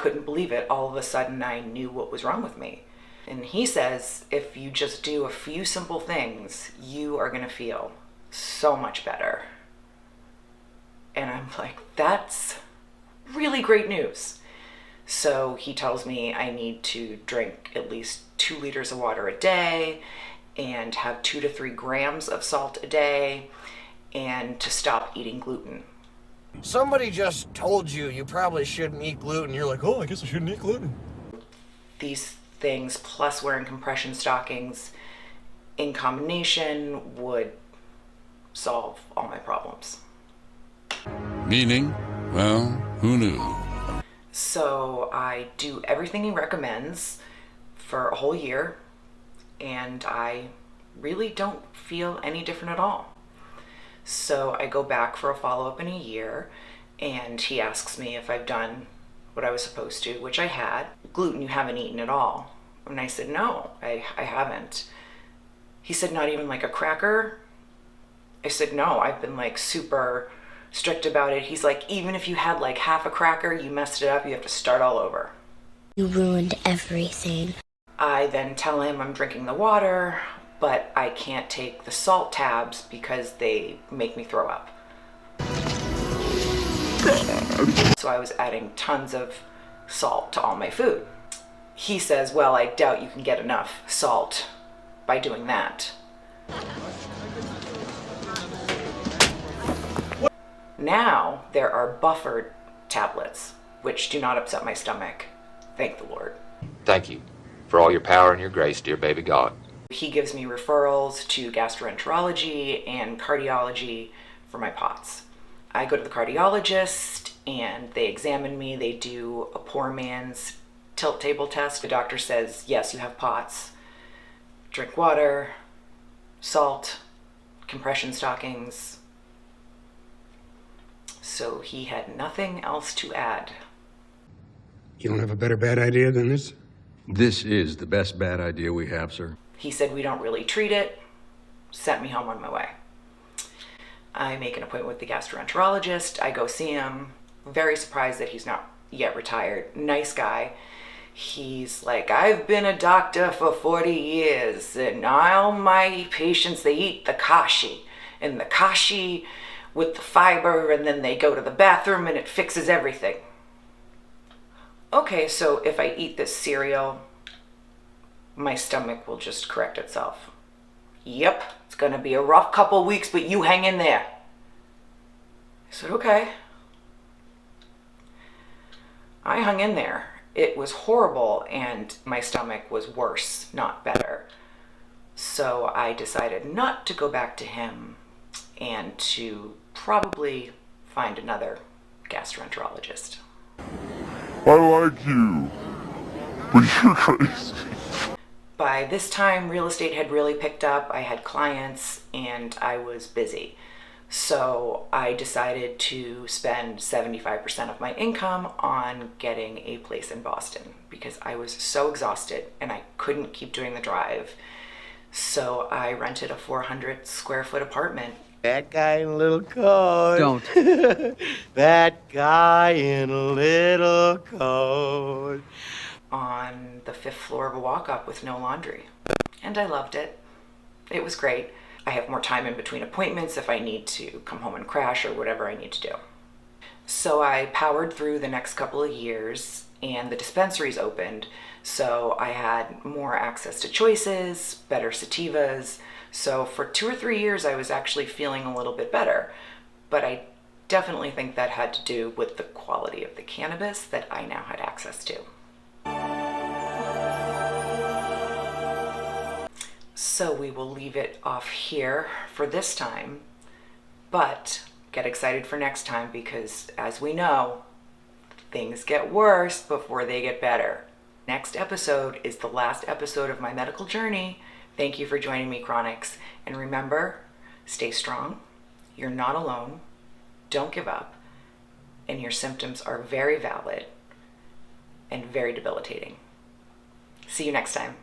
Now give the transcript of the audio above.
couldn't believe it. All of a sudden, I knew what was wrong with me. And he says, if you just do a few simple things, you are going to feel so much better. And I'm like, that's really great news. So he tells me I need to drink at least 2 liters of water a day and have 2 to 3 grams of salt a day and to stop eating gluten. Somebody just told you you probably shouldn't eat gluten. You're like, oh, I guess I shouldn't eat gluten. These things, plus wearing compression stockings in combination, would solve all my problems. Meaning, well, who knew? So I do everything he recommends for a whole year, and I really don't feel any different at all. So I go back for a follow-up in a year, and he asks me if I've done what I was supposed to, which I had. Gluten you haven't eaten at all. And I said, no, I haven't. He said, not even like a cracker? I said, no, I've been like super strict about it. He's like, even if you had like half a cracker, you messed it up, you have to start all over. You ruined everything. I then tell him I'm drinking the water, but I can't take the salt tabs because they make me throw up. So I was adding tons of salt to all my food. He says, well, I doubt you can get enough salt by doing that. Now there are buffered tablets, which do not upset my stomach. Thank the Lord. Thank you for all your power and your grace, dear baby God. He gives me referrals to gastroenterology and cardiology for my POTS. I go to the cardiologist and they examine me. They do a poor man's tilt table test. The doctor says, yes, you have POTS. Drink water, salt, compression stockings. So he had nothing else to add. You don't have a better bad idea than this? This is the best bad idea we have, sir. He said we don't really treat it, sent me home on my way. I make an appointment with the gastroenterologist. I go see him. Very surprised that he's not yet retired. Nice guy. He's like, I've been a doctor for 40 years, and all my patients, they eat the kashi. And the kashi with the fiber, and then they go to the bathroom and it fixes everything. Okay, so if I eat this cereal, my stomach will just correct itself. Yep, it's gonna be a rough couple weeks, but you hang in there. I said, okay. I hung in there. It was horrible, and my stomach was worse, not better. So I decided not to go back to him and to probably find another gastroenterologist. I like you, but you're crazy. By this time, real estate had really picked up. I had clients and I was busy. So I decided to spend 75% of my income on getting a place in Boston because I was so exhausted and I couldn't keep doing the drive. So I rented a 400 square foot apartment. That guy in a little coat. Don't. That guy in a little coat. On the 5th floor of a walk-up with no laundry. And I loved it. It was great. I have more time in between appointments if I need to come home and crash or whatever I need to do. So I powered through the next couple of years and the dispensaries opened. So I had more access to choices, better sativas. So for 2 or 3 years, I was actually feeling a little bit better. But I definitely think that had to do with the quality of the cannabis that I now had access to. So we will leave it off here for this time, but get excited for next time because, as we know, things get worse before they get better. Next episode is the last episode of my medical journey. Thank you for joining me, Chronics. And remember, stay strong. You're not alone. Don't give up. And your symptoms are very valid and very debilitating. See you next time.